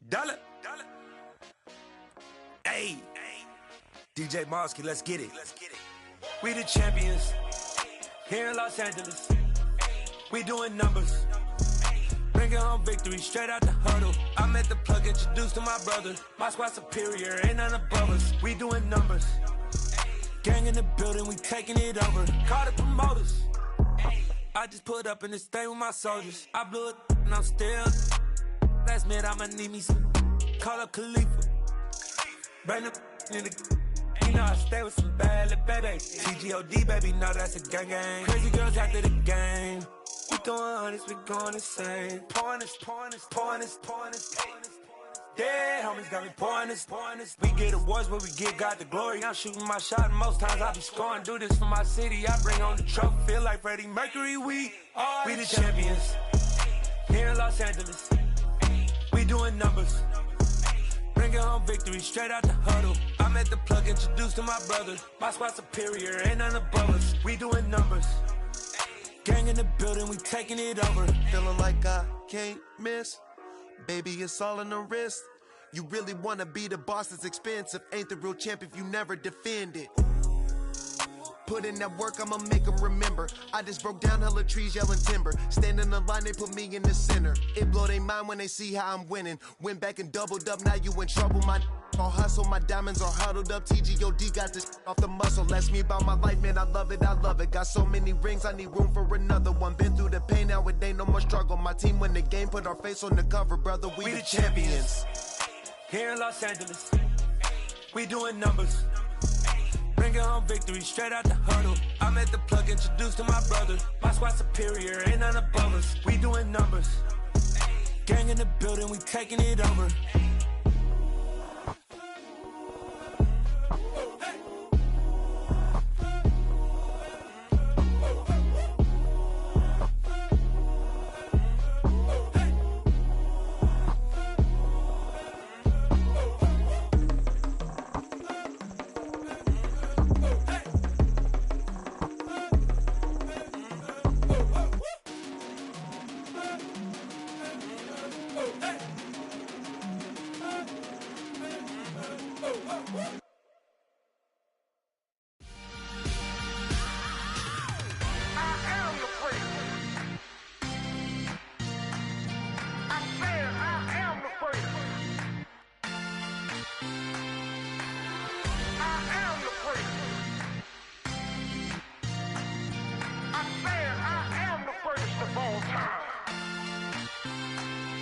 Dollar. Hey, DJ Mosky, let's get it. We the champions here in Los Angeles. We doing numbers, bringing home victory straight out the huddle. I'm at the plug, introduced to my brother. My squad superior, ain't none above us. We doing numbers, gang in the building, we taking it over. Call the promoters. I just put up in this thing with my soldiers. I blew it and I'm still. Last minute I'ma need me some. Call up Khalifa. Bring the in the. You know I stay with some bad little babies. TGOD baby, know that's a gang gang. Crazy girls after the game. We going honest, we going insane. Pouring this. Yeah, homies got me pouring this. We get awards, but we give God the glory. I'm shooting my shot, and most times I be scoring. Do this for my city, I bring on the trophy. Feel like Freddie Mercury, we the champions here in Los Angeles. We doing numbers, bringing home victory straight out the huddle. I'm at the plug, introduced to my brother. My squad superior, ain't none above us. We doing numbers, gang in the building, we taking it over. Feeling like I can't miss. Baby, it's all in the wrist. You really wanna be the boss, that's expensive. Ain't the real champ if you never defend it. Put in that work, I'ma make them remember. I just broke down hella trees, yelling timber. Stand in the line, they put me in the center. It blow their mind when they see how I'm winning. Went back and doubled up, now you in trouble. My all hustle, my diamonds are huddled up. TGOD got this off the muscle. Ask me about my life, man, I love it. Got so many rings, I need room for another one. Been through the pain, now it ain't no more struggle. My team win the game, put our face on the cover, brother. We the champions here in Los Angeles. We doing numbers, bringing home victory straight out the huddle. I'm at the plug, introduced to my brother. My squad superior, ain't none above us. We doing numbers, gang in the building, we taking it over.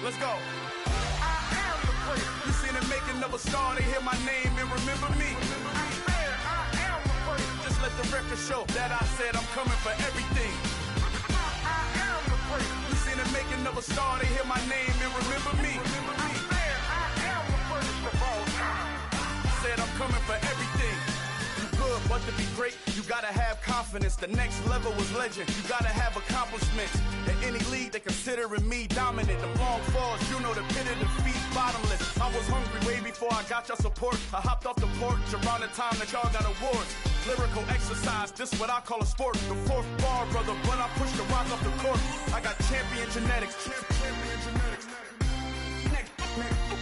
Let's go. I am the prince. You seen the making of a star, they hear my name and remember me. I am the prince. Just let the record show that I said I'm coming for everything. I am the prince. You seen the making of a star, they hear my name and remember me. I am the prince of all time. Said I'm coming for everything. Good, but to be great, you gotta have confidence. The next level was legend, you gotta have accomplishments. In any league, they considering me dominant. The long falls, you know the pit of defeat, bottomless. I was hungry way before I got your support. I hopped off the porch around the time that y'all got awards. Lyrical exercise, this what I call a sport. The fourth bar, brother, when I push the rock off the court. I got champion genetics. Champion genetics.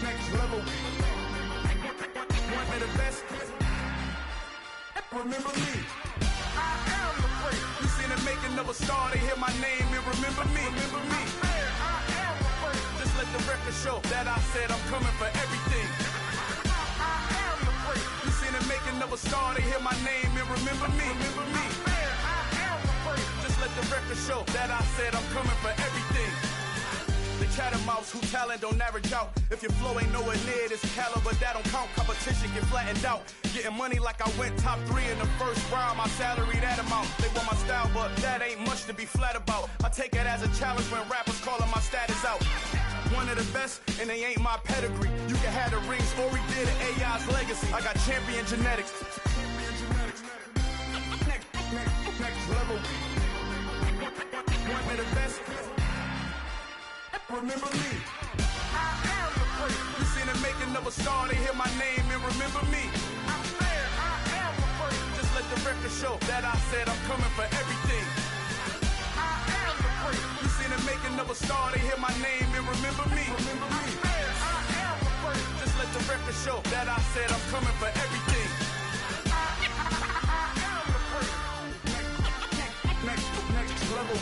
Next level. One of the best. Remember me. I am the prince. You seen the making of a star, they hear my name and remember me. I am the prince. Just let the record show that I said I'm coming for everything. I am the prince. You seen the making of a star, they hear my name and remember me. I am the prince. Just let the record show that I said I'm coming for everything. The catamounts who talent don't average out. If your flow ain't nowhere near this caliber, that don't count. Competition get flattened out. Getting money like I went top 3 in the first round. My salary that amount. They want my style, but that ain't much to be flat about. I take it as a challenge when rappers calling my status out. One of the best, and they ain't my pedigree. You can have the rings, or we did an AI's legacy. I got champion genetics. Next level. One of the best. Remember me. I am the prince. You seen the making of a star, they hear my name and remember me. I am the prince. Just let the record show that I said I'm coming for everything. I am the prince. You seen the making of a star, they hear my name and remember me. I am the let the record show that I said I'm coming for everything. Next level.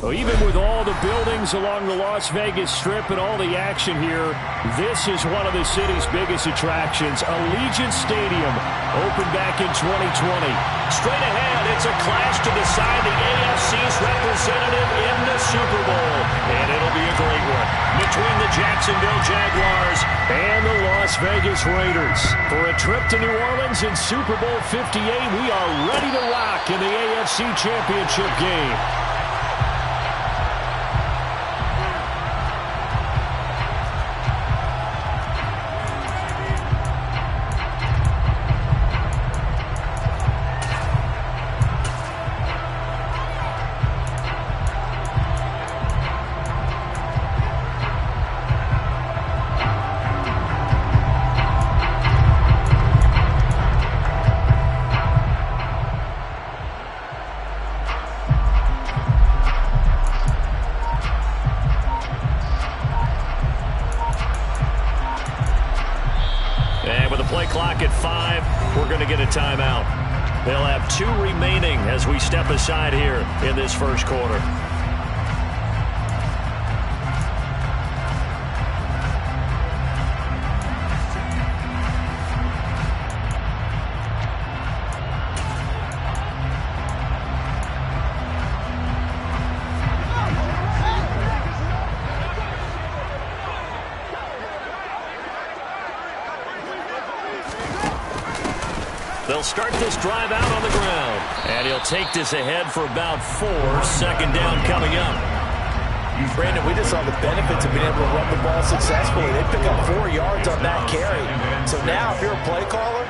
Well, even with all the buildings along the Las Vegas Strip and all the action here, this is one of the city's biggest attractions. Allegiant Stadium opened back in 2020. Straight ahead, it's a clash to decide the AFC's representative in the Super Bowl. And it'll be a great one between the Jacksonville Jaguars and the Las Vegas Raiders. For a trip to New Orleans in Super Bowl 58, we are ready to rock in the AFC Championship game. Clock at 5. We're going to get a timeout. They'll have 2 remaining as we step aside here in this first quarter. They'll start this drive out on the ground. And he'll take this ahead for about 4. Second down coming up. Brandon, we just saw the benefits of being able to run the ball successfully. They pick up 4 yards on that carry. So now if you're a play caller,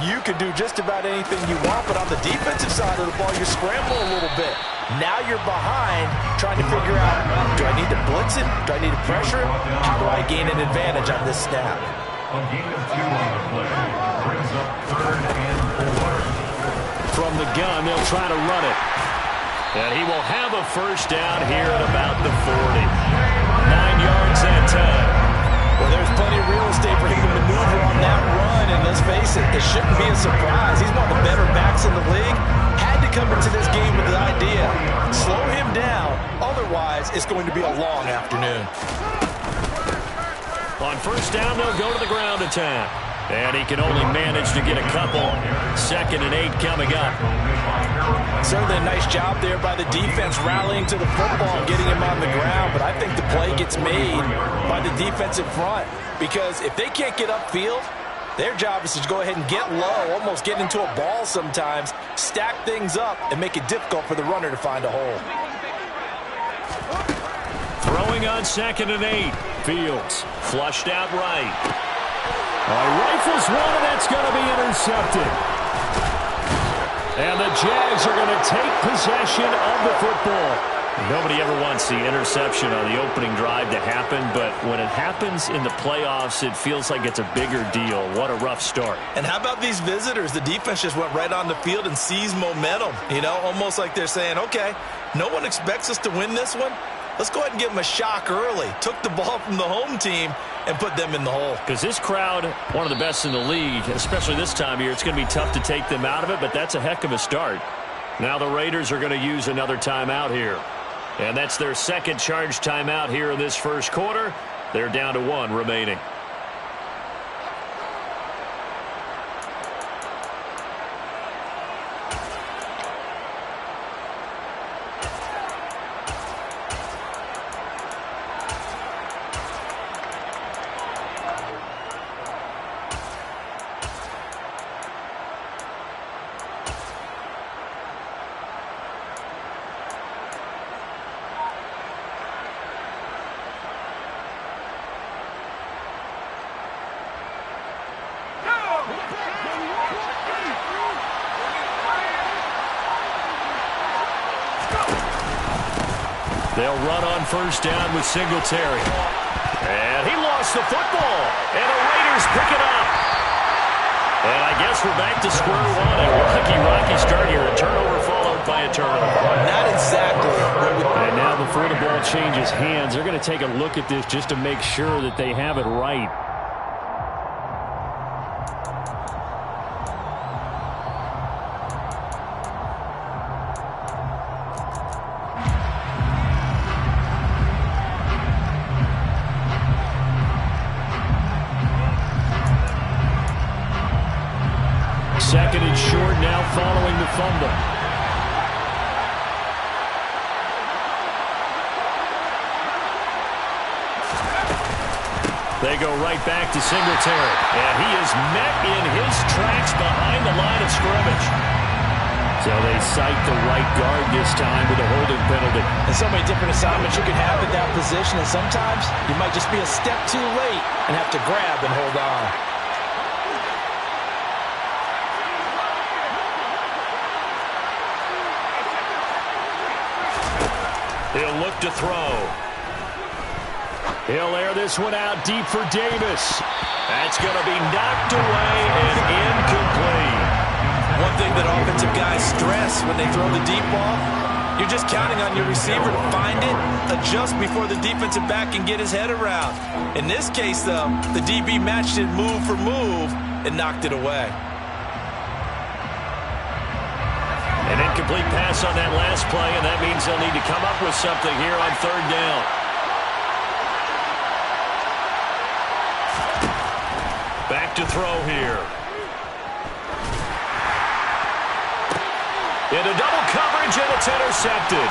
you can do just about anything you want. But on the defensive side of the ball, you scramble a little bit. Now you're behind trying to figure out, do I need to blitz it? Do I need to pressure it? How do I gain an advantage on this snap? A gain of 2 on the play brings up 3rd and 4. From the gun, they'll try to run it. And he will have a first down here at about the 40. 9 yards that time. Well, there's plenty of real estate for him to maneuver on that run, and let's face it, it shouldn't be a surprise. He's one of the better backs in the league. Had to come into this game with the idea, slow him down, otherwise it's going to be a long afternoon. On first down, they'll go to the ground attack. And he can only manage to get a couple. 2nd and 8 coming up. Certainly a nice job there by the defense rallying to the football and getting him on the ground. But I think the play gets made by the defensive front. Because if they can't get upfield, their job is to go ahead and get low, almost get into a ball sometimes, stack things up, and make it difficult for the runner to find a hole. Throwing on 2nd and 8. Fields flushed out right. Rifles one, and that's going to be intercepted. And the Jags are going to take possession of the football. Nobody ever wants the interception on the opening drive to happen, but when it happens in the playoffs, it feels like it's a bigger deal. What a rough start. And how about these visitors? The defense just went right on the field and seized momentum. You know, almost like they're saying, okay, no one expects us to win this one. Let's go ahead and give them a shock early. Took the ball from the home team and put them in the hole. Because this crowd, one of the best in the league, especially this time of year, it's going to be tough to take them out of it, but that's a heck of a start. Now the Raiders are going to use another timeout here. And that's their 2nd charge timeout here in this first quarter. They're down to 1 remaining. They'll run on first down with Singletary. And he lost the football. And the Raiders pick it up. And I guess we're back to square one. A rocky start here. A turnover followed by a turnover. Not exactly. And now before the ball changes hands, they're going to take a look at this just to make sure that they have it right. Second and short now following the fumble. They go right back to Singletary. And he is met in his tracks behind the line of scrimmage. So they cite the right guard this time with a holding penalty. And so many different assignments you can have in that position. And sometimes you might just be a step too late and have to grab and hold on. He'll look to throw. He'll air this one out deep for Davis. That's going to be knocked away and incomplete. One thing that offensive guys stress when they throw the deep ball, you're just counting on your receiver to find it, adjust before the defensive back can get his head around. In this case, though, the DB matched it move for move and knocked it away. An incomplete pass on that last play, and that means they'll need to come up with something here on third down. Back to throw here. Into double coverage, and it's intercepted.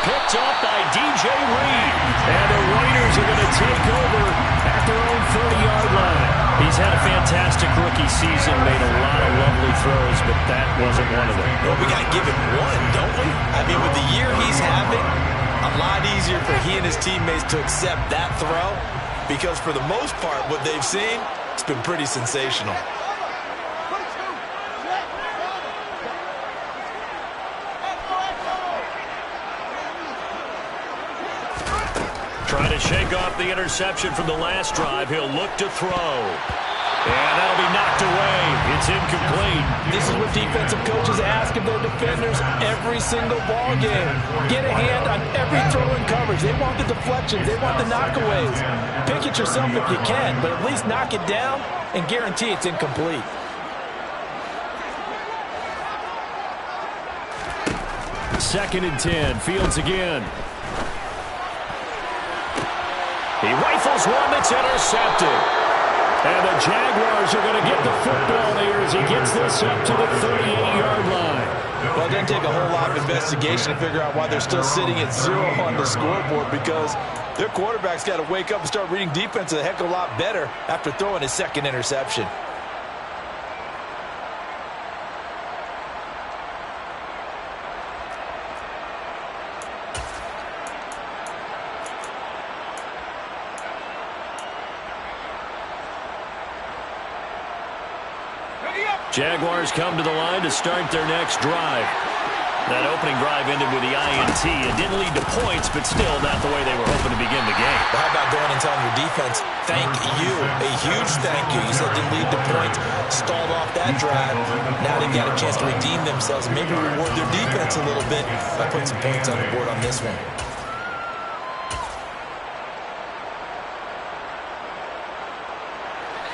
Picked off by DJ Reed. And the Raiders are going to take over at their own 30-yard line. He's had a fantastic rookie season, made a lot of lovely throws, but that wasn't one of them. Well, we got to give him one, don't we? I mean, with the year he's having, a lot easier for he and his teammates to accept that throw because for the most part, what they've seen, it's been pretty sensational. Trying to shake off the interception from the last drive. He'll look to throw. And that'll be knocked away. It's incomplete. This is what defensive coaches ask of their defenders every single ball game. Get a hand on every throw in coverage. They want the deflections. They want the knockaways. Pick it yourself if you can, but at least knock it down and guarantee it's incomplete. Second and 10. Fields again. He rifles one that's intercepted. And the Jaguars are going to get the football here as he gets this up to the 38-yard line. Well, it doesn't take a whole lot of investigation to figure out why they're still sitting at 0 on the scoreboard because their quarterback's got to wake up and start reading defense a heck of a lot better after throwing his second interception. Jaguars come to the line to start their next drive. That opening drive ended with the INT. It didn't lead to points, but still not the way they were hoping to begin the game. But how about going and telling your defense, thank you, a huge thank you. You said didn't lead to points, stalled off that drive. Now they've got a chance to redeem themselves and maybe reward their defense a little bit by putting some points on the board on this one.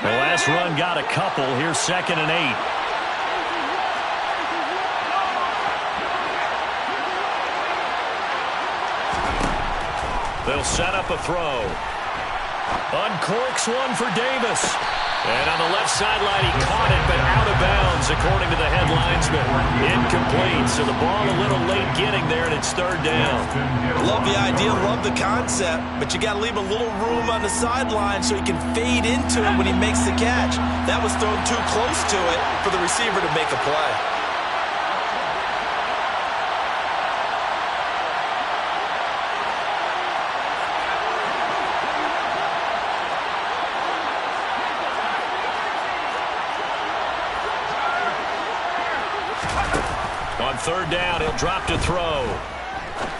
The last run got a couple. Here's 2nd and 8. They'll set up a throw. Uncorks one for Davis. And on the left sideline, he caught it, but out of bounds, according to the head linesman. Incomplete, so the ball a little late getting there, and it's third down. Love the idea, love the concept, but you got to leave a little room on the sideline so he can fade into it when he makes the catch. That was thrown too close to it for the receiver to make a play. On third down, he'll drop to throw.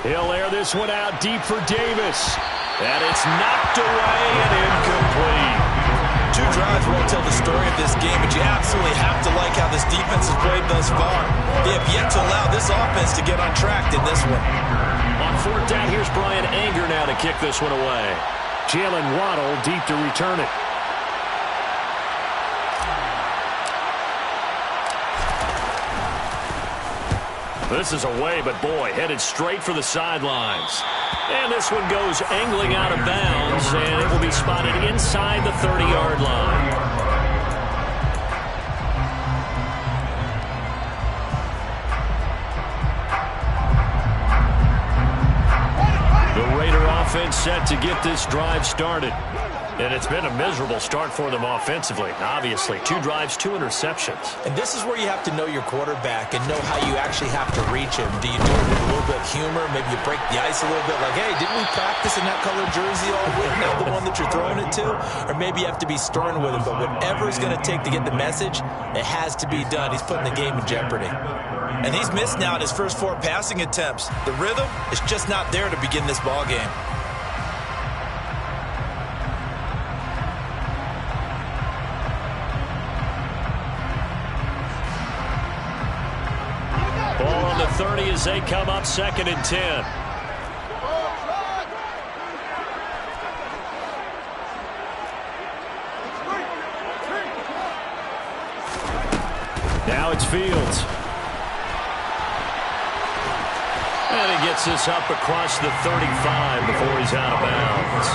He'll air this one out deep for Davis. And it's knocked away and incomplete. 2 drives won't tell the story of this game, but you absolutely have to like how this defense has played thus far. They have yet to allow this offense to get on track in this one. On fourth down, here's Brian Anger now to kick this one away. Jalen Waddle deep to return it. This is away, but boy, headed straight for the sidelines. And this one goes angling out of bounds, and it will be spotted inside the 30-yard line. The Raider offense set to get this drive started. And it's been a miserable start for them offensively. Obviously, 2 drives, 2 interceptions. And this is where you have to know your quarterback and know how you actually have to reach him. Do you do it with a little bit of humor? Maybe you break the ice a little bit like, hey, didn't we practice in that colored jersey all week, not the one that you're throwing it to? Or maybe you have to be stern with him. But whatever it's going to take to get the message, it has to be done. He's putting the game in jeopardy. And he's missed now in his first 4 passing attempts. The rhythm is just not there to begin this ball game. Ball on the 30 as they come up 2nd and 10. Now it's Fields. And he gets this up across the 35 before he's out of bounds.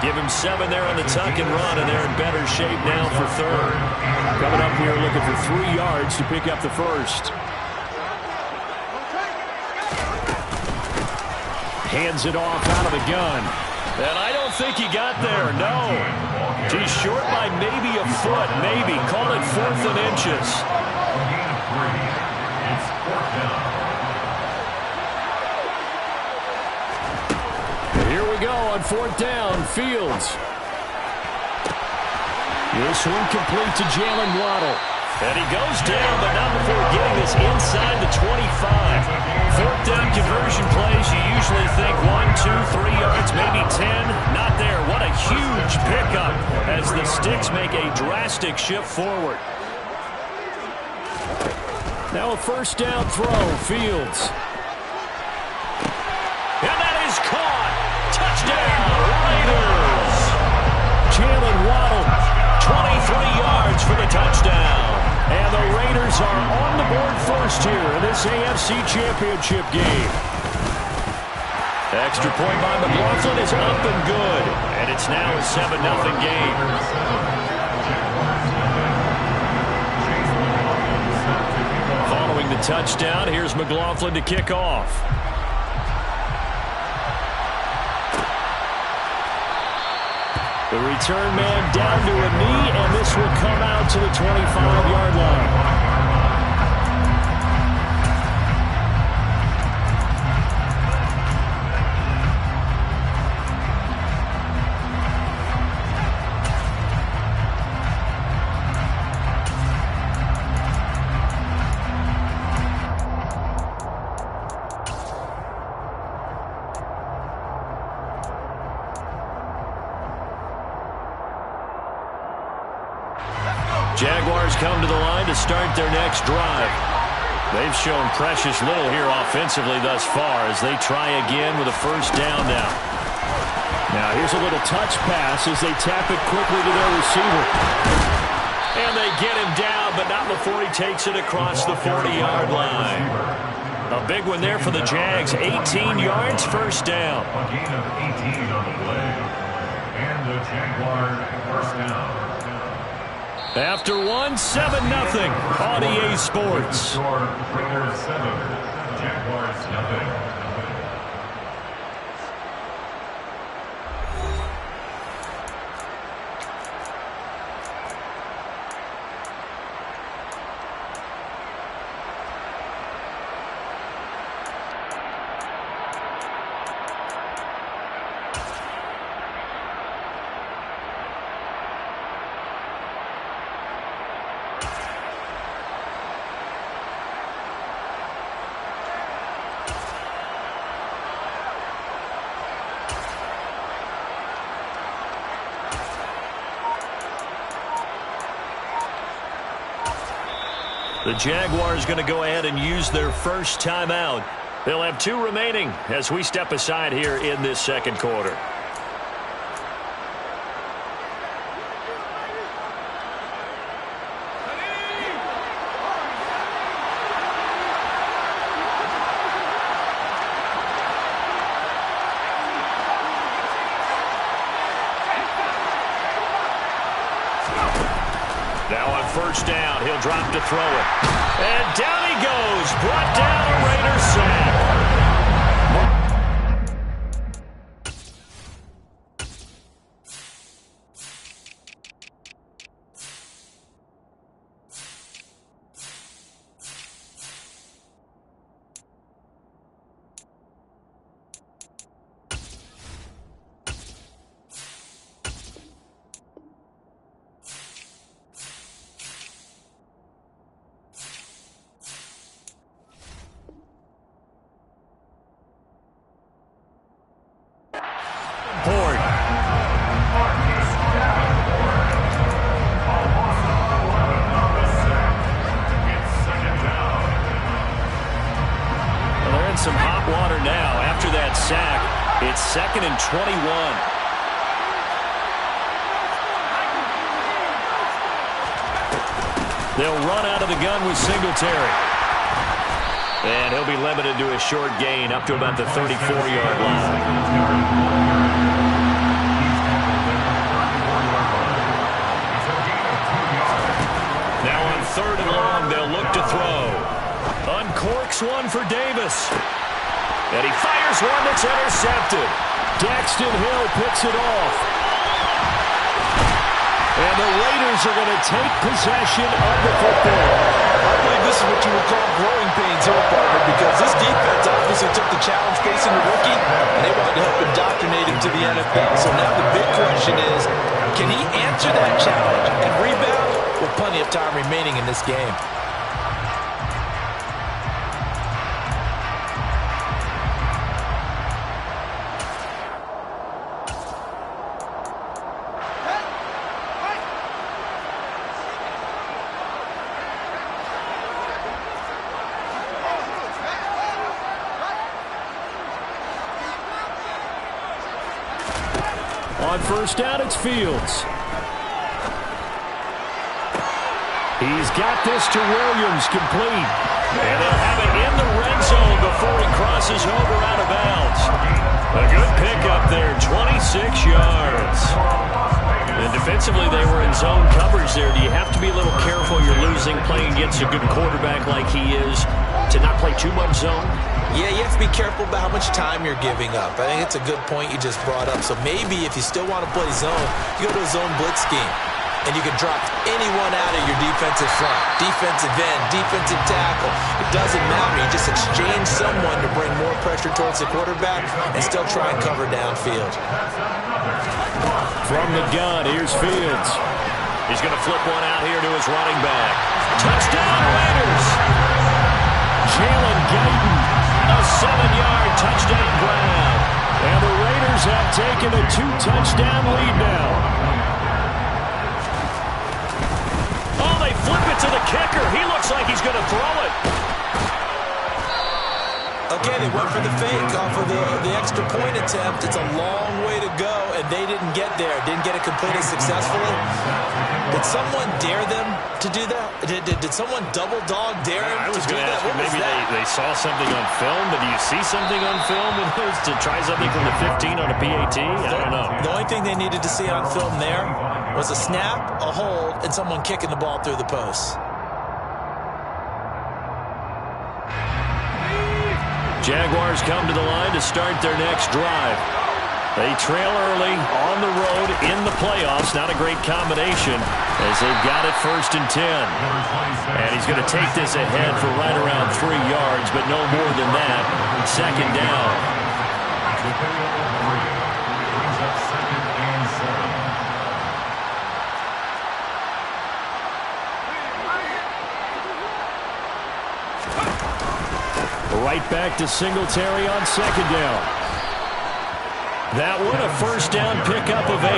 Give him 7 there on the tuck and run, and they're in better shape now for 3rd. Coming up here looking for 3 yards to pick up the first. Hands it off out of the gun. And I don't think he got there, no. He's short by maybe a foot, maybe. Call it 4th and inches. It's 4th down. Here we go on 4th down, Fields. This one complete to Jalen Waddle. And he goes down, but not before getting this inside the 25. 4th down conversion plays, you usually think 1, 2, 3 yards, maybe 10. Not there. What a huge pickup as the Sticks make a drastic shift forward. Now a 1st down throw, Fields. And that is caught. Touchdown, Raiders. Jalen Waddle, 23 yards for the touchdown. And the Raiders are on the board first here in this AFC Championship game. Extra point by McLaughlin is up and good. And it's now a 7-0 game. Following the touchdown, here's McLaughlin to kick off. The return man down to a knee, and this will come out to the 25-yard line. Jaguars come to the line to start their next drive. They've shown precious little here offensively thus far as they try again with a 1st down now. Now here's a little touch pass as they tap it quickly to their receiver. And they get him down, but not before he takes it across the 40-yard line. A big one there for the Jags. 18 yards, 1st down. A gain of 18 on the play. And the Jaguars 1st down. After 1, 7-0 on EA Sports. Raiders 7, Jaguars 0. The Jaguars going to go ahead and use their first timeout. They'll have 2 remaining as we step aside here in this second quarter. Now on first down, he'll drop to throw it. And down he goes. Brought down a Raiders sack. Some hot water now after that sack. It's 2nd and 21. They'll run out of the gun with Singletary. And he'll be limited to a short gain up to about the 34-yard line. Now on 3rd and long, they'll look to throw. Uncorks one for Davis. And he fires one that's intercepted. Daxton Hill picks it off. And the Raiders are going to take possession of the football. I believe this is what you would call growing pains here, partner, because this defense obviously took the challenge facing the rookie, and they wanted to help indoctrinate him to the NFL. So now the big question is, can he answer that challenge and rebound with plenty of time remaining in this game? On first down, it's Fields. He's got this to Williams, complete. And they'll have it in the red zone before he crosses over out of bounds. A good pickup there, 26 yards. And defensively, they were in zone coverage there. Do you have to be a little careful? You're losing, playing against a good quarterback like he is, to not play too much zone? Yeah, you have to be careful about how much time you're giving up. I think it's a good point you just brought up. So maybe if you still want to play zone, you go to a zone blitz scheme. And you can drop anyone out of your defensive front. Defensive end, defensive tackle. It doesn't matter. You just exchange someone to bring more pressure towards the quarterback and still try and cover downfield. From the gun, here's Fields. He's going to flip one out here to his running back. Touchdown, Raiders! Jalen Guyton, a 7-yard touchdown grab. And the Raiders have taken a 2-touchdown lead now. Oh, they flip it to the kicker. He looks like he's going to throw it. Okay, they went for the fake off of the extra point attempt. It's a long way to go, and they didn't get there. Didn't get it completed successfully. Did someone dare them to do that? Did someone double dog dare him I was to do going to that? ask you, maybe they saw something on film, but do you see something on film with those to try something from the 15 on a PAT? I don't know. The only thing they needed to see on film there was a snap, a hold, and someone kicking the ball through the post. Jaguars come to the line to start their next drive. They trail early on the road in the playoffs. Not a great combination as they've got it 1st and 10. And he's going to take this ahead for right around 3 yards, but no more than that. 2nd down. Right back to Singletary on 2nd down. That one a 1st down pickup of 8.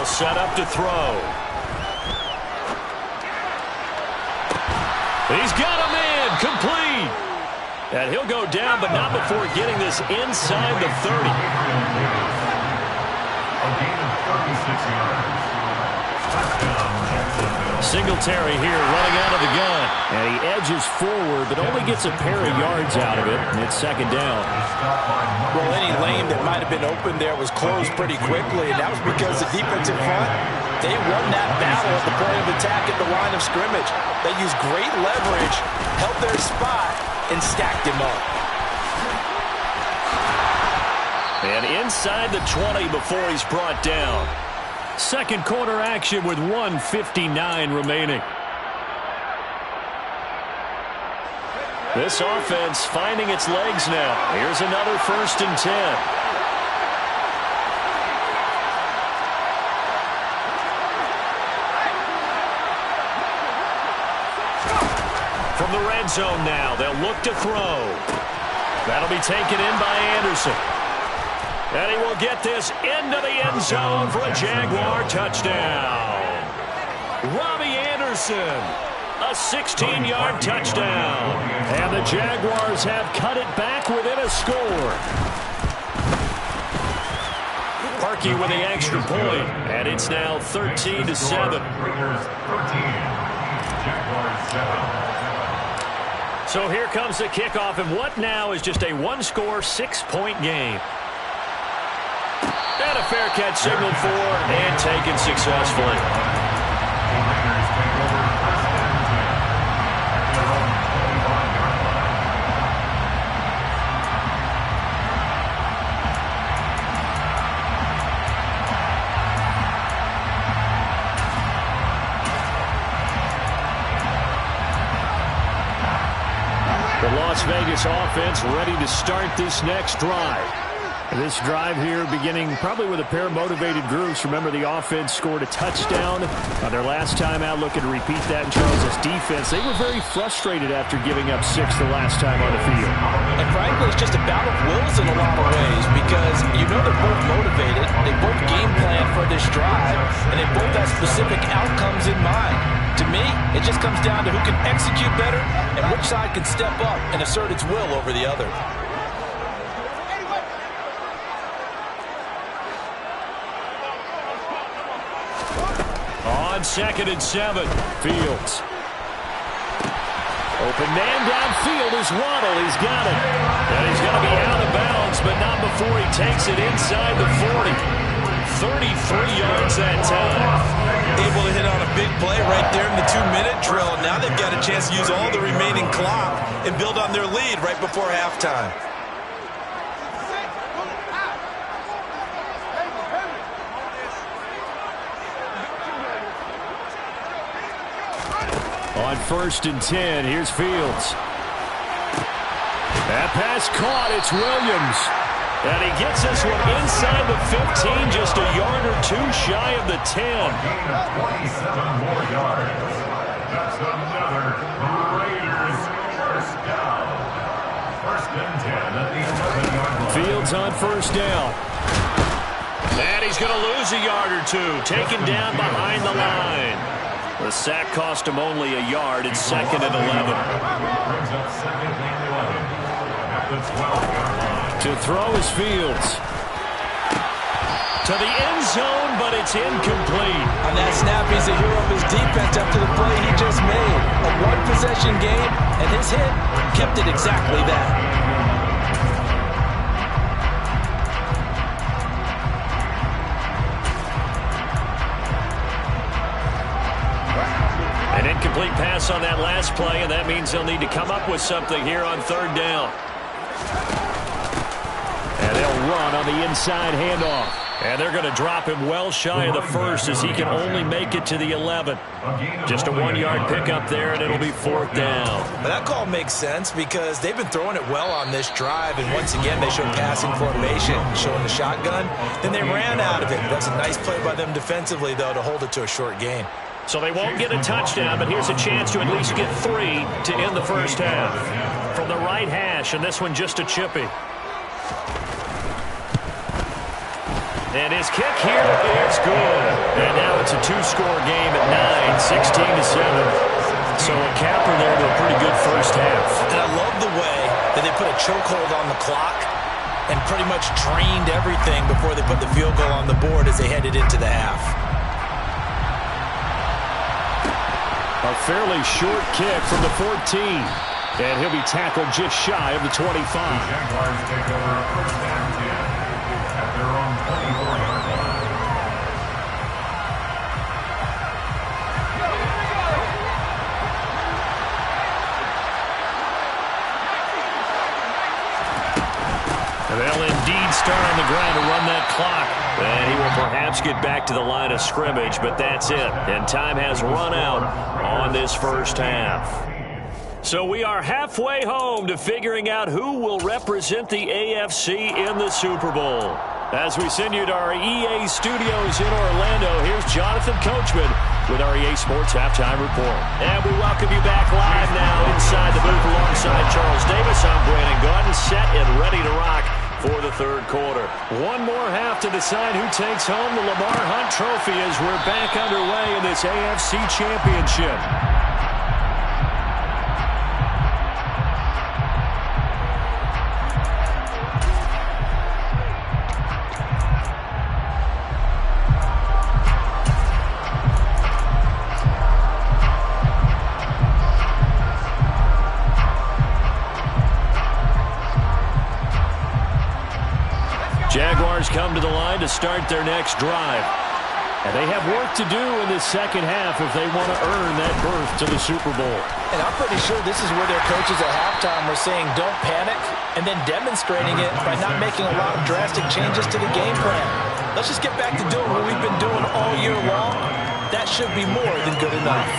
set up to throw. He's got a man, complete. And he'll go down, but not before getting this inside the 30. A gain of 36 yards. Touchdown, Jacksonville. Singletary here running out of the gun. And he edges forward, but only gets a pair of yards out of it. And it's second down. Well, any lane that might have been open there was closed pretty quickly, and that was because the defensive front, they won that battle at the point of attack at the line of scrimmage. They used great leverage, held their spot, and stacked him up. And inside the 20 before he's brought down. Second quarter action with 1:59 remaining. This offense finding its legs now. Here's another 1st and 10. From the red zone now, they'll look to throw. That'll be taken in by Anderson. And he will get this into the end zone for a Jaguar touchdown. Robbie Anderson, a 16-yard touchdown. And the Jaguars have cut it back within a score. Parkey with the extra point, and it's now 13-7. Raiders 13, Jaguars 7. So here comes the kickoff, and what now is just a one-score, 6-point game. And a fair catch signaled for and taken successfully. The Raiders take over 1st and 10 at their own 25-yard line. The Las Vegas offense ready to start this next drive. This drive here beginning probably with a pair of motivated groups. Remember, the offense scored a touchdown on their last time out, looking to repeat that in Charles' defense. They were very frustrated after giving up 6 the last time on the field. And frankly, it's just a battle of wills in a lot of ways because you know they're both motivated. They both game plan for this drive, and they both have specific outcomes in mind. To me, it just comes down to who can execute better and which side can step up and assert its will over the other. On 2nd and 7, Fields. Open man downfield is Waddle. He's got it. And he's going to be out of bounds, but not before he takes it inside the 40. 33 yards that time. Able to hit on a big play right there in the 2-minute drill. Now they've got a chance to use all the remaining clock and build on their lead right before halftime. On 1st and 10, here's Fields. That pass caught, it's Williams. And he gets this one inside the 15, just a yard or two shy of the 10. A gain of 27 more yards. That's another Raiders 1st down. 1st and 10 at the 11-yard line. Fields on 1st down. And he's going to lose a yard or two, taken down behind the line. The sack cost him only a yard. It's 2nd and 11. Brings up 2nd and 11 at the 12-yard line. To throw is Fields. To the end zone, but it's incomplete. On that snap, he's a hero of his defense after the play he just made. A one-possession game, and his hit kept it exactly that. An incomplete pass on that last play, and that means they'll need to come up with something here on 3rd down. And they'll run on the inside handoff. And they're going to drop him well shy of the 1st as he can only make it to the 11. Just a 1-yard pickup there, and it'll be 4th down. But that call makes sense because they've been throwing it well on this drive, and once again they showed passing formation, showing the shotgun. Then they ran out of it. That's a nice play by them defensively, though, to hold it to a short gain. So they won't get a touchdown, but here's a chance to at least get 3 to end the 1st half. From the right hash, and this one just a chippy. And his kick here is good. And now it's a two-score game at 9, 16-7. So a capper there to a pretty good first half. And I love the way that they put a chokehold on the clock and pretty much drained everything before they put the field goal on the board as they headed into the half. A fairly short kick from the 14. And he'll be tackled just shy of the 25. The Jaguars take over first and 10 at their own 24-yard line. They'll indeed start on the ground to run that clock. And he will perhaps get back to the line of scrimmage, but that's it. And time has run out on this first half. So we are halfway home to figuring out who will represent the AFC in the Super Bowl. As we send you to our EA studios in Orlando, here's Jonathan Coachman with our EA Sports Halftime Report. And we welcome you back live now inside the booth alongside Charles Davis. I'm Brandon Gaudin, set and ready to rock for the third quarter. One more half to decide who takes home the Lamar Hunt Trophy as we're back underway in this AFC Championship. Jaguars come to the line to start their next drive. And they have work to do in this second half if they want to earn that berth to the Super Bowl. And I'm pretty sure this is where their coaches at halftime were saying don't panic and then demonstrating it by not making a lot of drastic changes to the game plan. Let's just get back to doing what we've been doing all year long. That should be more than good enough.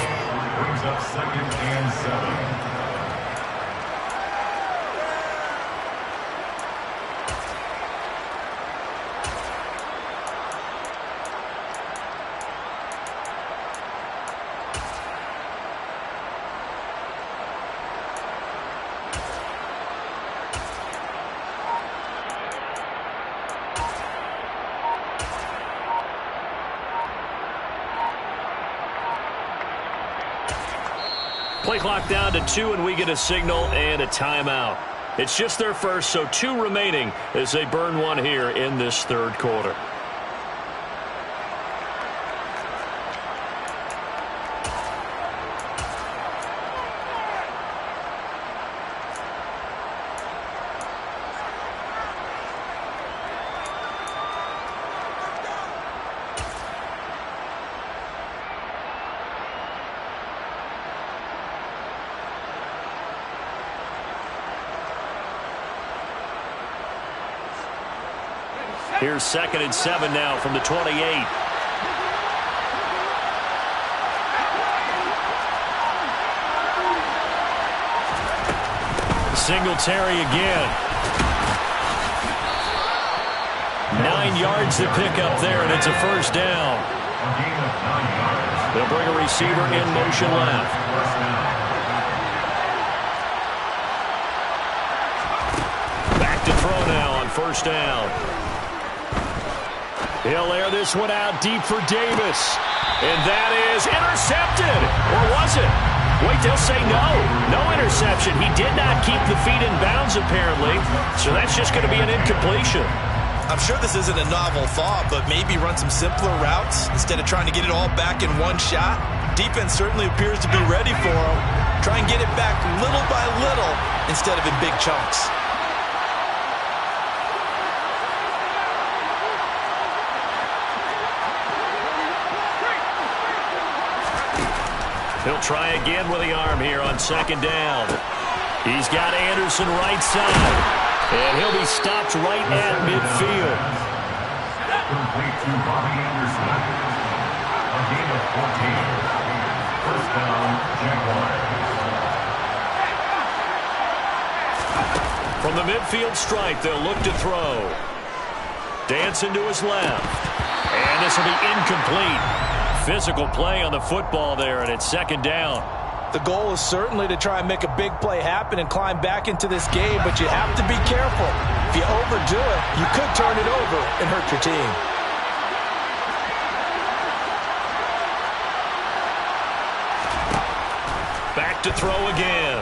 Brings up second and 7. Play clock down to 2, and we get a signal and a timeout. It's just their first, so 2 remaining as they burn one here in this third quarter. Here's second and 7 now from the 28. Singletary again. 9 yards to pick up there, and it's a first down. They'll bring a receiver in motion left. Back to throw now on first down. He'll air this one out deep for Davis. And that is intercepted. Or was it? Wait, they'll say no. No interception. He did not keep the feet in bounds, apparently. So that's just going to be an incompletion. I'm sure this isn't a novel thought, but maybe run some simpler routes instead of trying to get it all back in one shot. Defense certainly appears to be ready for him. Try and get it back little by little instead of in big chunks. He'll try again with the arm here on second down. He's got Anderson right side. And he'll be stopped right at midfield. Complete to Bobby Anderson. A gain of 14. First down, Jaguars. From the midfield stripe, they'll look to throw. Dancing to his left. And this will be incomplete. Physical play on the football there, and it's second down. The goal is certainly to try and make a big play happen and climb back into this game, but you have to be careful. If you overdo it, you could turn it over and hurt your team. back to throw again.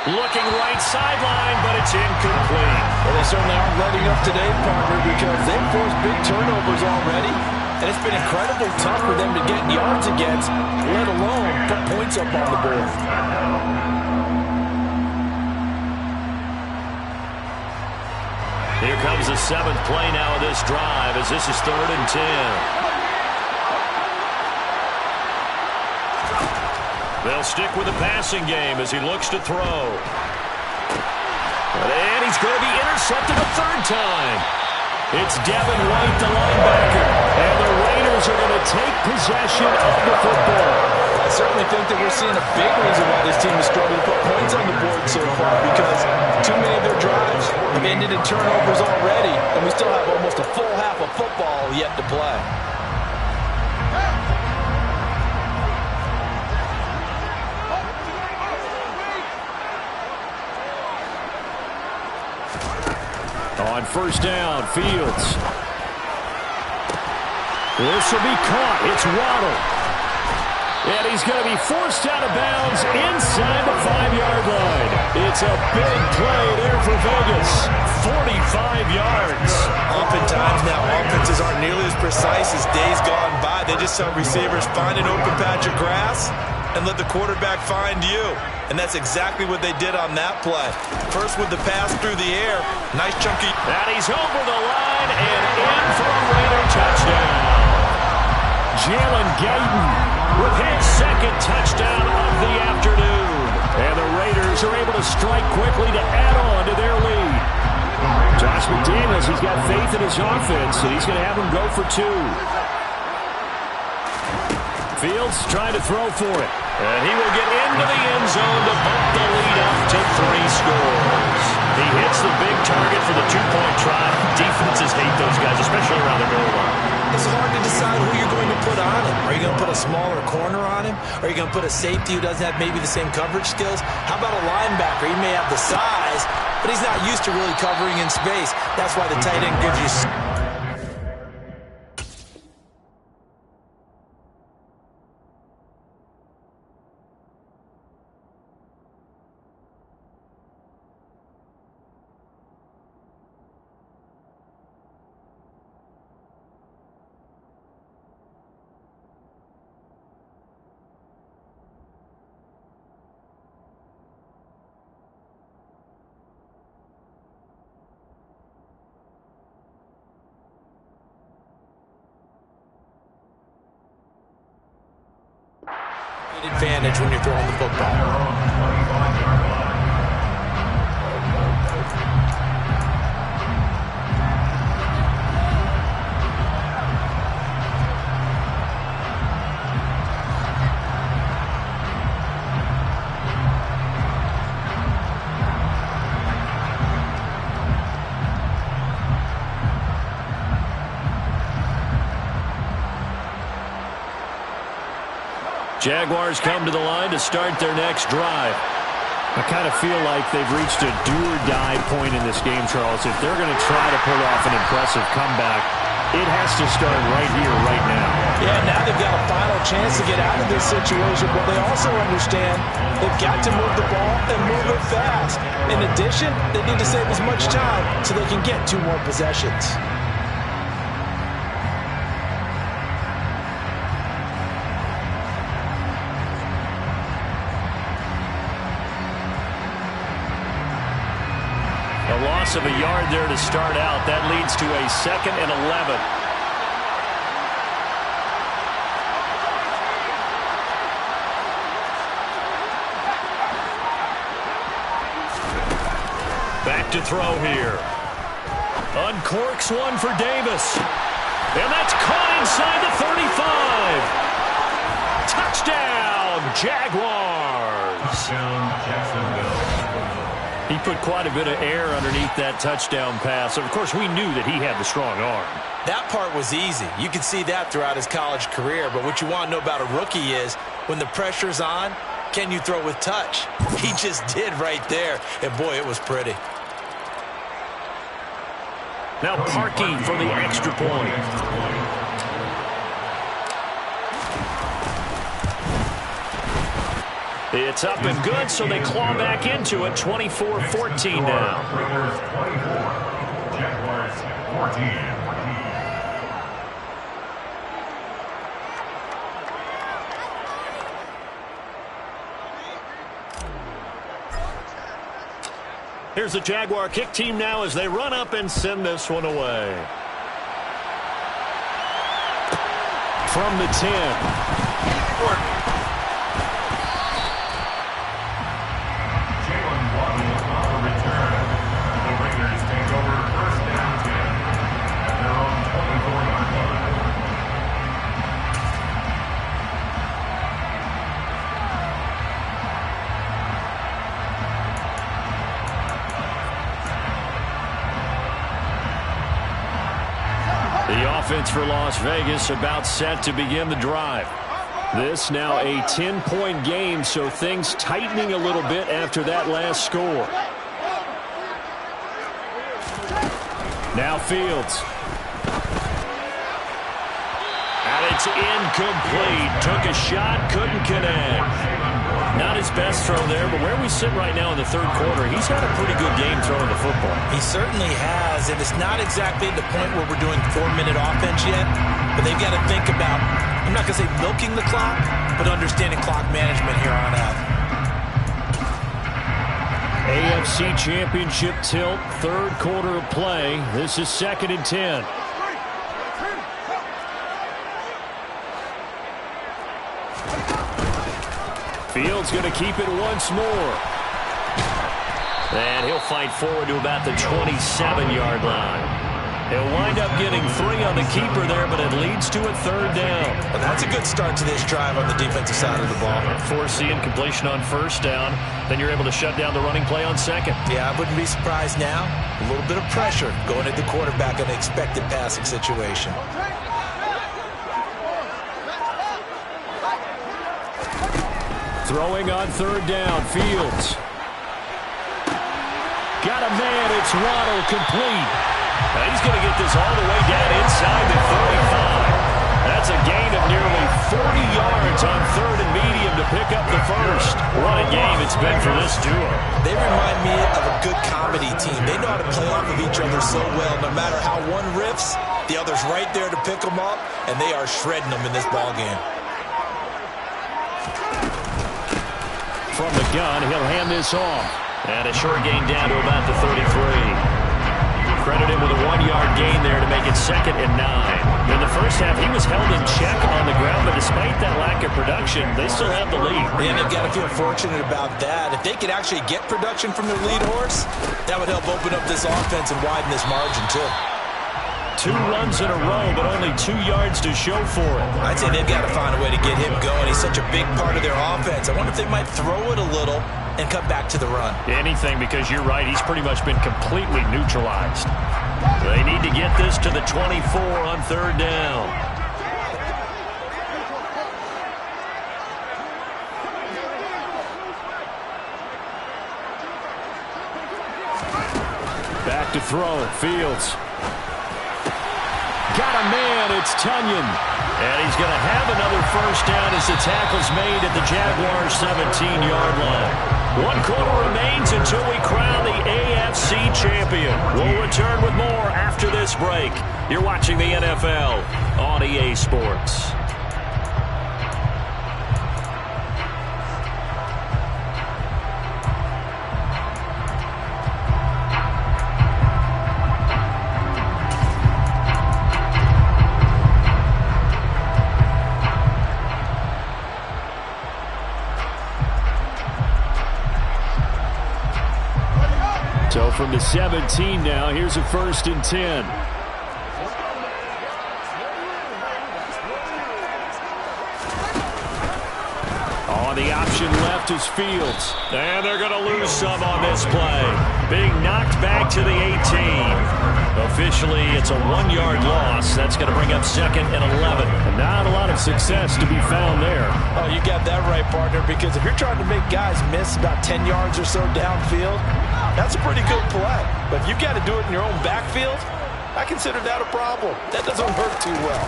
Looking right sideline, but it's incomplete. Well, they certainly aren't letting up today, partner, because they've forced big turnovers already. And it's been incredibly tough for them to get yards against, let alone put points up on the board. Here comes the 7th play now of this drive as this is 3rd and 10. They'll stick with the passing game as he looks to throw. And he's going to be intercepted a 3rd time. It's Devin White, the linebacker. And the Raiders are going to take possession of the football. I certainly think that we're seeing a big reason why this team is struggling to put points on the board so far, because too many of their drives have ended in turnovers already, and we still have almost a full half of football yet to play. On 1st down, Fields. This will be caught. It's Waddle. And he's going to be forced out of bounds inside the 5-yard line. It's a big play there for Vegas. 45 yards. Oftentimes now, offenses aren't nearly as precise as days gone by. They just saw receivers find an open patch of grass and let the quarterback find you. And that's exactly what they did on that play. First with the pass through the air. Nice chunky. And he's over the line and in for a Raider touchdown. Jalen Guyton with his 2nd touchdown of the afternoon. And the Raiders are able to strike quickly to add on to their lead. Josh McDaniels, he's got faith in his offense, and he's going to have him go for 2. Fields trying to throw for it. And he will get into the end zone to bump the lead up to 3 scores. He hits the big target for the 2-point try. Defenses hate those guys, especially around the goal line. It's hard to decide who you're going to put on him. Are you going to put a smaller corner on him? Are you going to put a safety who doesn't have maybe the same coverage skills? How about a linebacker? He may have the size, but he's not used to really covering in space. That's why the tight end gives you... advantage when you're throwing the football. Jaguars come to the line to start their next drive. I kind of feel like they've reached a do-or-die point in this game, Charles. If they're going to try to pull off an impressive comeback, it has to start right here, right now. Yeah, now they've got a final chance to get out of this situation, but they also understand they've got to move the ball and move it fast. In addition, they need to save as much time so they can get 2 more possessions. A loss of a yard there to start out. That leads to a 2nd and 11. Back to throw here. Uncorks one for Davis. And that's caught inside the 35. Touchdown, Jaguars. Touchdown, Jacksonville. He put quite a bit of air underneath that touchdown pass. Of course, we knew that he had the strong arm. That part was easy. You can see that throughout his college career. But what you want to know about a rookie is when the pressure's on, can you throw with touch? He just did right there. And, boy, it was pretty. Now Parkey for the extra point. It's up and good, so they claw back into it. 24-14 now. Raiders 24, Jaguars 14. Here's the Jaguar kick team now as they run up and send this one away. From the 10. Jalen Waddle on the return. The Raiders take over first down 10 at their own 24-yard line. The offense for Las Vegas about set to begin the drive. This now a 10-point game, so things tightening a little bit after that last score. Now Fields. And it's incomplete. Took a shot, couldn't connect. Not his best throw there, but where we sit right now in the third quarter, he's had a pretty good game throwing the football. He certainly has, and it's not exactly the point where we're doing 4-minute offense yet, but they've got to think about, I'm not going to say milking the clock, but understanding clock management here on out. AFC Championship tilt, third quarter of play. This is 2nd and 10. Fields going to keep it once more. And he'll fight forward to about the 27-yard line. He'll wind up getting 3 on the keeper there, but it leads to a third down. And that's a good start to this drive on the defensive side of the ball. Force the incompletion on first down. Then you're able to shut down the running play on second. Yeah, I wouldn't be surprised now. A little bit of pressure going at the quarterback in an expected passing situation. Throwing on third down, Fields. Got a man, it's Waddle, complete. Now he's going to get this all the way down inside the 35. That's a gain of nearly 40 yards on third and medium to pick up the first. What a game it's been for this duo. They remind me of a good comedy team. They know how to play off of each other so well. No matter how one riffs, the other's right there to pick them up, and they are shredding them in this ball game. From the gun, he'll hand this off. And a short gain down to about the 33. Credit him with a 1-yard gain there to make it 2nd and 9. In the first half, he was held in check on the ground, but despite that lack of production, they still have the lead. And they've got to feel fortunate about that. If they could actually get production from their lead horse, that would help open up this offense and widen this margin, too. 2 runs in a row, but only 2 yards to show for it. I'd say they've got to find a way to get him going. He's such a big part of their offense. I wonder if they might throw it a little and cut back to the run. Anything, because you're right, he's pretty much been completely neutralized. They need to get this to the 24 on third down. Back to throw, Fields. Got a man, it's Tunyon. And he's going to have another first down as the tackle's made at the Jaguars' 17-yard line. 1 quarter remains until we crown the AFC champion. We'll return with more after this break. You're watching the NFL on EA Sports. So from the 17 now, here's a 1st and 10. On the option left is Fields. And they're going to lose some on this play. Being knocked back to the 18. Officially, it's a 1-yard loss. That's going to bring up 2nd and 11. And not a lot of success to be found there. Oh, you got that right, partner, because if you're trying to make guys miss about 10 yards or so downfield, that's a pretty good play. But if you've got to do it in your own backfield, I consider that a problem. That doesn't work too well.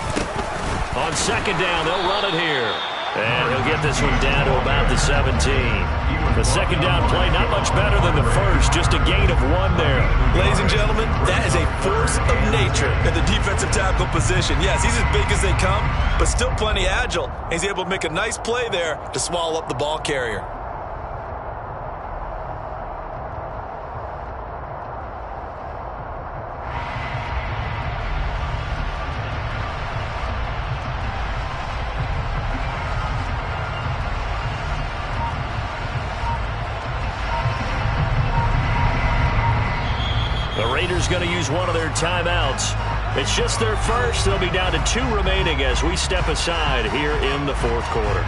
On 2nd down, they'll run it here. And he's going to have another first down as the tackle's made at the Jaguars' 17-yard line. 1 quarter remains until we crown the AFC champion. We'll return with more after this break. You're watching the NFL on EA Sports. 1 quarter remains until we crown the AFC champion. And he'll get this one down to about the 17. The second down play, not much better than the first, just a gain of 1 there. Ladies and gentlemen, that is a force of nature in the defensive tackle position. Yes, he's as big as they come, but still plenty agile. He's able to make a nice play there to swallow up the ball carrier. Going to use one of their timeouts. It's just their first. They'll be down to 2 remaining as we step aside here in the fourth quarter.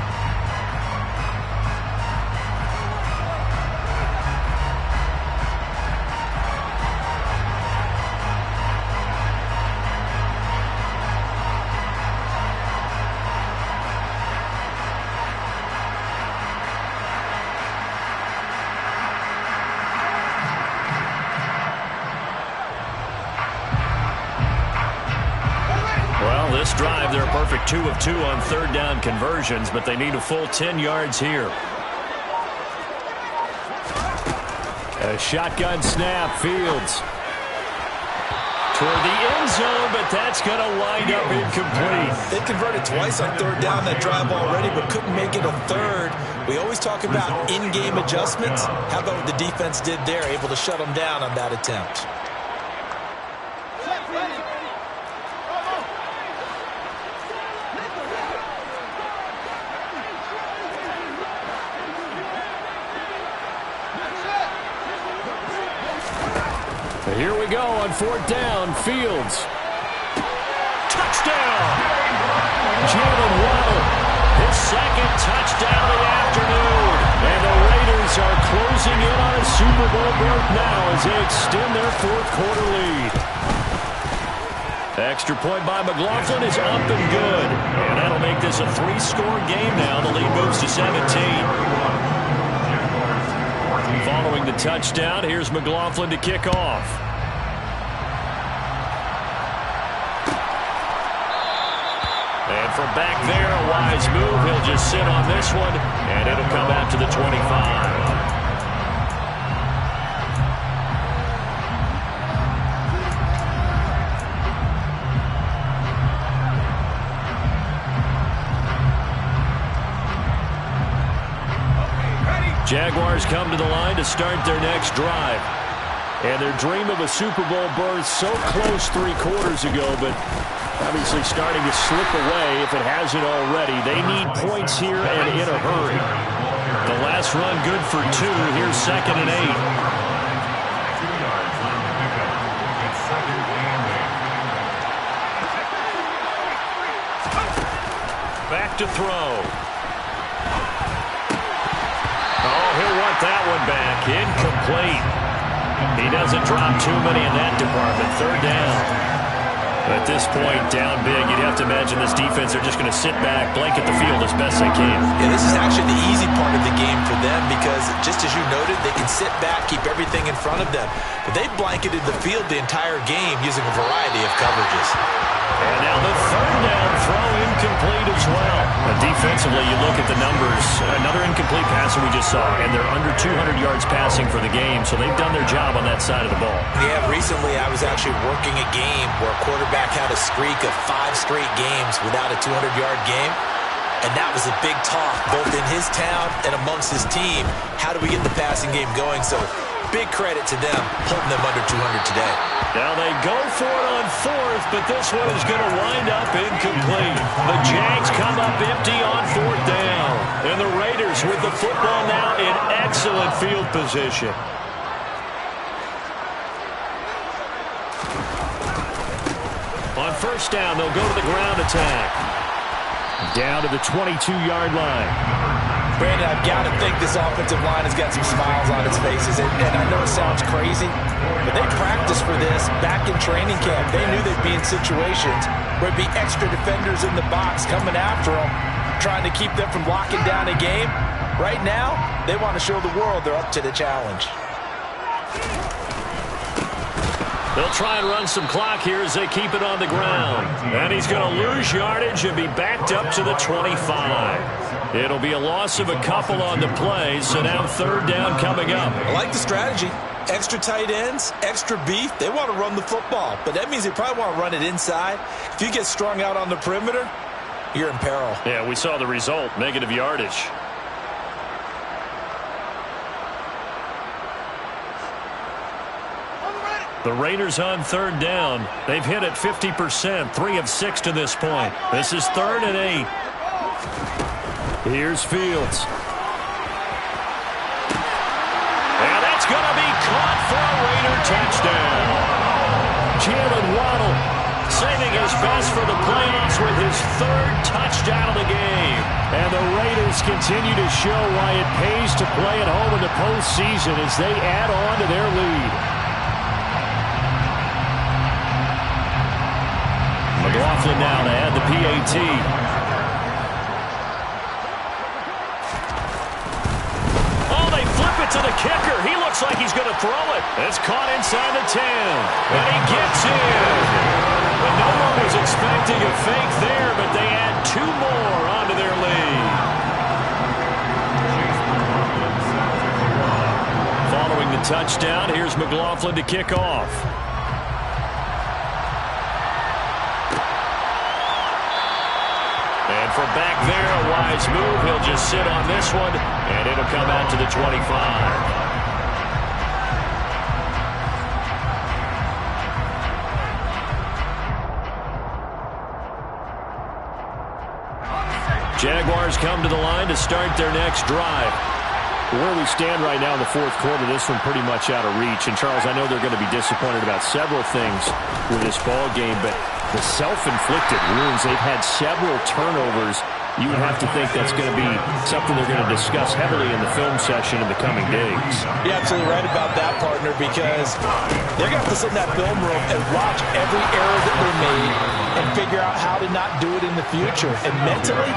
This drive, they're a perfect 2 of 2 on third down conversions, but they need a full 10 yards here. A shotgun snap, Fields. Toward the end zone, but that's going to wind up incomplete. They converted twice on third down that drive already, but couldn't make it a third. We always talk about in-game adjustments. How about what the defense did there, able to shut them down on that attempt? Here we go on fourth down. Fields. Touchdown! Jalen Waddle, his second touchdown of the afternoon. And the Raiders are closing in on a Super Bowl berth now as they extend their fourth quarter lead. Extra point by McLaughlin is up and good. And that'll make this a 3-score game now. The lead moves to 17. Following the touchdown, here's McLaughlin to kick off. And from back there, a wise move. He'll just sit on this one, and it'll come out to the 25. Jaguars come to the line to start their next drive. And their dream of a Super Bowl berth so close 3 quarters ago, but obviously starting to slip away if it hasn't already. They need points here and in a hurry. The last run good for 2. Here's 2nd and 8. Back to throw. He'll want that one back. Incomplete. He doesn't drop too many in that department. Third down. At this point, down big, you'd have to imagine this defense, they're just going to sit back, blanket the field as best they can. Yeah, this is actually the easy part of the game for them because, just as you noted, they can sit back, keep everything in front of them. But they've blanketed the field the entire game using a variety of coverages. And now the third down throw incomplete as well. Defensively, you look at the numbers. Another incomplete pass that we just saw, and they're under 200 yards passing for the game, so they've done their job on that side of the ball. Yeah, recently I was actually working a game where a quarterback had a streak of 5 straight games without a 200-yard game. And that was a big talk, both in his town and amongst his team. How do we get the passing game going? So big credit to them, holding them under 200 today. Now they go for it on 4th, but this one is going to wind up incomplete. The Jags come up empty on 4th down. And the Raiders with the football now in excellent field position. On first down, they'll go to the ground attack. Down to the 22-yard line. Brandon, I've got to think this offensive line has got some smiles on its faces. And I know it sounds crazy, but they practiced for this back in training camp. They knew they'd be in situations where it'd be extra defenders in the box coming after them, trying to keep them from locking down a game. Right now, they want to show the world they're up to the challenge. They'll try and run some clock here as they keep it on the ground. And he's going to lose yardage and be backed up to the 25. It'll be a loss of a couple on the play, so now third down coming up. I like the strategy. Extra tight ends, extra beef. They want to run the football, but that means they probably want to run it inside. If you get strung out on the perimeter, you're in peril. Yeah, we saw the result, negative yardage. The Raiders on third down. They've hit it 50%, 3 of 6 to this point. This is 3rd and 8. Here's Fields. And that's going to be caught for a Raider touchdown. Jalen Waddle saving his best for the playoffs with his 3rd touchdown of the game. And the Raiders continue to show why it pays to play at home in the postseason as they add on to their lead. McLaughlin now to add the PAT. Oh, they flip it to the kicker. He looks like he's going to throw it. It's caught inside the 10. And he gets in. And no one was expecting a fake there, but they add 2 more onto their lead. Following the touchdown, here's McLaughlin to kick off. And from back there, a wise move. He'll just sit on this one, and it'll come out to the 25. Jaguars come to the line to start their next drive. Where we stand right now in the 4th quarter, this one pretty much out of reach. And, Charles, I know they're going to be disappointed about several things with this ball game, but the self-inflicted wounds, they've had several turnovers. You would have to think that's going to be something they're going to discuss heavily in the film session in the coming days. You're absolutely right about that, partner, because they're going to have to sit in that film room and watch every error that they made and figure out how to not do it in the future. And mentally,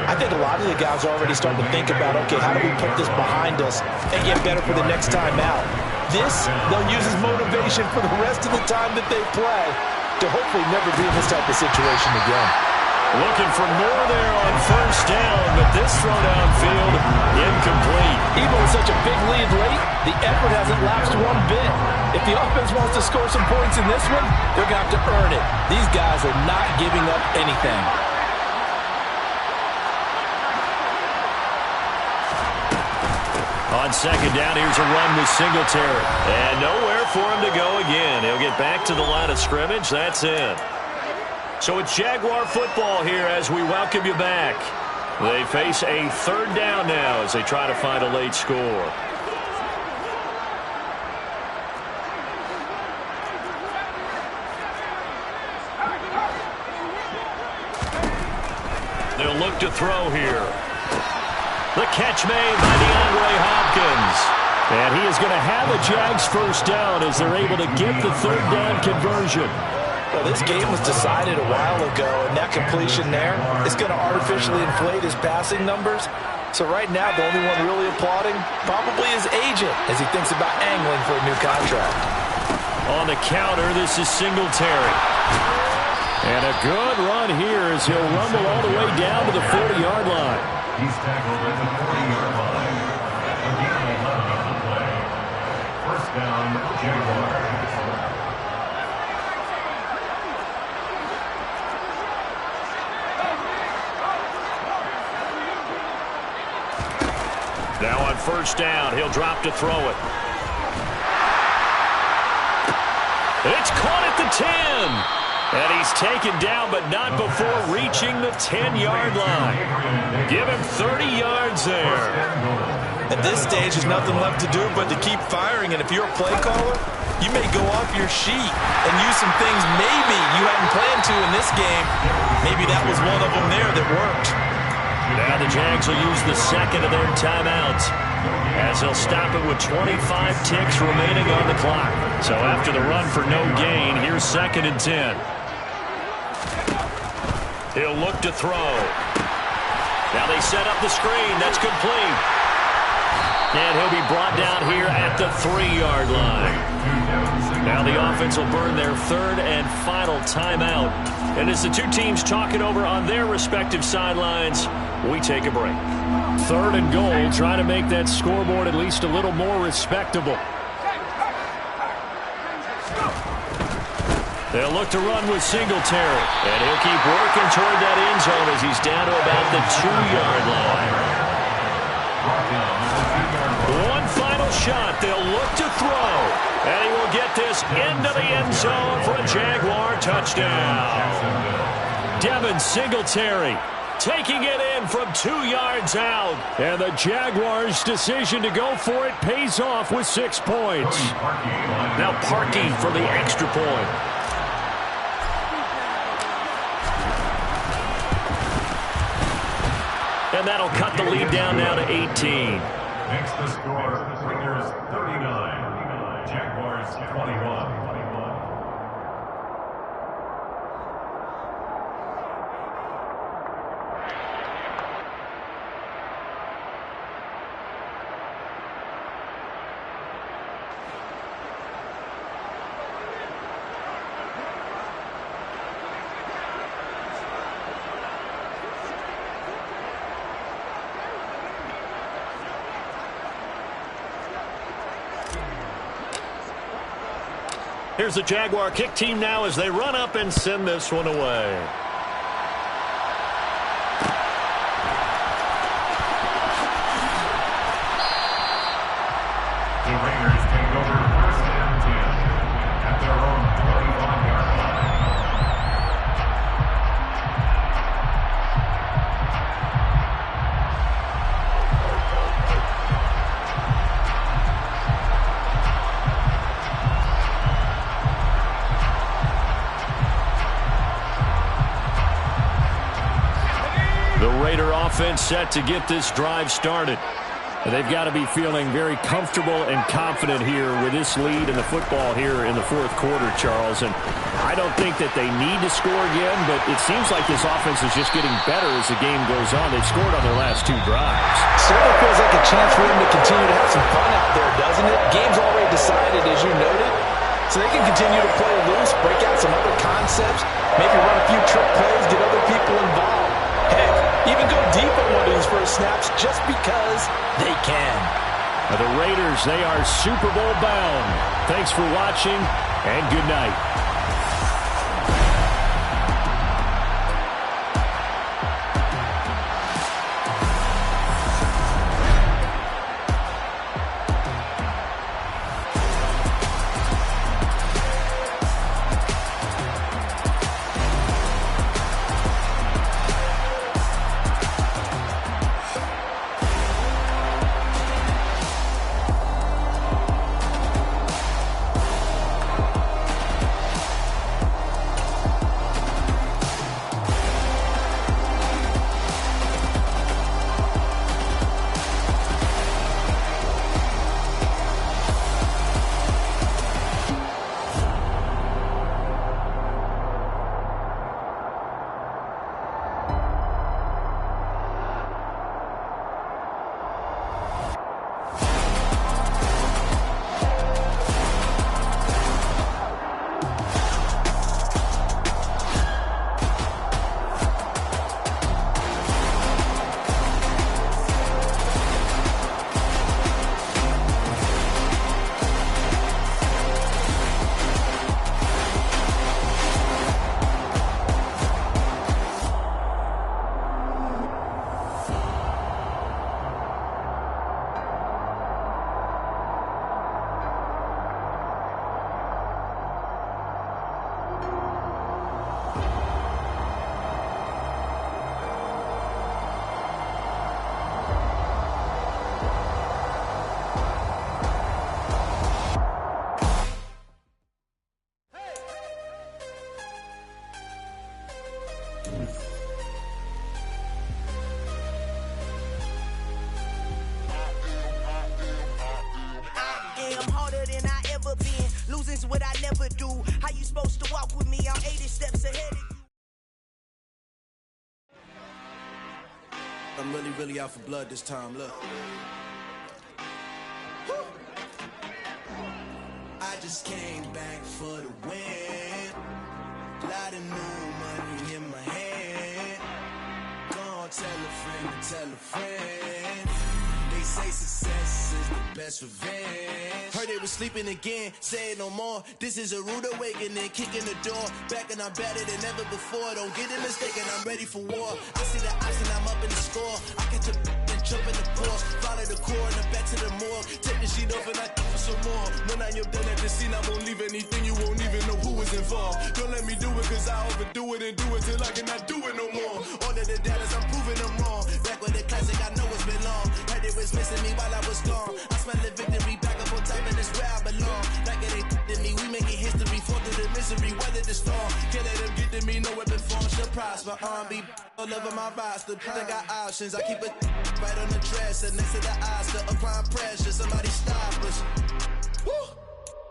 I think a lot of the guys are already starting to think about, okay, how do we put this behind us and get better for the next time out? This, they'll use as motivation for the rest of the time that they play to hopefully never be in this type of situation again. Looking for more there on first down, but this throw downfield incomplete. Even with such a big lead late, the effort hasn't lapsed one bit. If the offense wants to score some points in this one, they're going to have to earn it. These guys are not giving up anything. On second down, here's a run with Singletary. And nowhere for him to go again. He'll get back to the line of scrimmage. That's it. So it's Jaguar football here as we welcome you back. They face a 3rd down now as they try to find a late score. They'll look to throw here. The catch made by DeAndre Hopkins. And he is going to have a Jags first down as they're able to get the 3rd down conversion. Well, this game was decided a while ago, and that completion there is going to artificially inflate his passing numbers. So right now, the only one really applauding probably his agent as he thinks about angling for a new contract. On the counter, this is Singletary. And a good run here as he'll rumble all the way down to the 40-yard line. He's tackled at the 40-yard line. Again, 11 on the play. First down, Jaguars. Now on first down, he'll drop to throw it. It's caught at the 10. And he's taken down, but not before reaching the 10-yard line. Give him 30 yards there. At this stage, there's nothing left to do but to keep firing. And if you're a play caller, you may go off your sheet and use some things maybe you hadn't planned to in this game. Maybe that was one of them there that worked. Now the Jags will use the second of their timeouts as they'll stop it with 25 ticks remaining on the clock. So after the run for no gain, here's 2nd and 10. He'll look to throw. Now they set up the screen. That's complete. And he'll be brought down here at the 3-yard line. Now the offense will burn their third and final timeout. And as the two teams talk it over on their respective sidelines, we take a break. Third and goal, trying to make that scoreboard at least a little more respectable. They'll look to run with Singletary. And he'll keep working toward that end zone as he's down to about the 2-yard line. One final shot. They'll look to throw. And he will get this into the end zone for a Jaguar touchdown. Devin Singletary taking it in from 2 yards out. And the Jaguars' decision to go for it pays off with 6 points. Now Parkey for the extra point. And that'll cut the lead down now to 18. Makes the score, Raiders 39, Jaguars 21. Here's the Jaguar kick team now as they run up and send this one away. The Raiders take over first and 10 at their own 45-yard line. The Raider offense set to get this drive started. They've got to be feeling very comfortable and confident here with this lead in the football here in the fourth quarter, Charles. And I don't think that they need to score again, but it seems like this offense is just getting better as the game goes on. They've scored on their last 2 drives. Certainly feels like a chance for them to continue to have some fun out there, doesn't it? Game's already decided, as you noted. So they can continue to play loose, break out some other concepts, maybe run a few trick plays, get other people involved. Heck, even go deep on one of these first snaps just because they can. The Raiders, they are Super Bowl bound. Thanks for watching, and good night. What I never do. How you supposed to walk with me? I'm 80 steps ahead of you. I'm really out for blood this time, look. I just just came back for the win. Lot of new money in my hand. Gonna tell a friend to tell a friend. They say success is the best revenge. Heard they was sleeping again, say it no more. This is a rude awakening, kicking the door. Back and I'm better than ever before. Don't get it mistaken, I'm ready for war. I see the option, I'm up in the score. I catch a and jump in the course. Follow the core and the back to the morgue. Take the sheet off and I for some more. When I am done at the scene, I won't leave anything. You won't even know who was involved. Don't let me do it, cause I overdo it and do it till I cannot do it no more. All of the doubters, I'm proving them wrong. Back with the classic, I know it's been long. Heard it was missing me while I was gone. I smell the victory back up on top, and it's where I belong. Like it ain't to me, we making history. Fall through the misery, weather the storm. Can't let them get to me, no weapon form should prosper. R&B all over my roster. I got options, I keep it right on the dresser. Next to the Oscar, applying pressure, somebody stop us. Woo!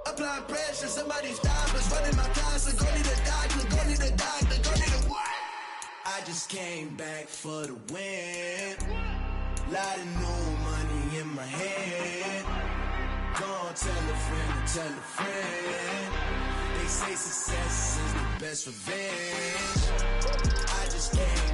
Applying pressure, somebody stop us. Running my closet, go need a doctor, go need a doctor, go need a what? I just came back for the win. Lot of new money in my hand. Gonna tell a friend to tell a friend. They say success is the best revenge. I just came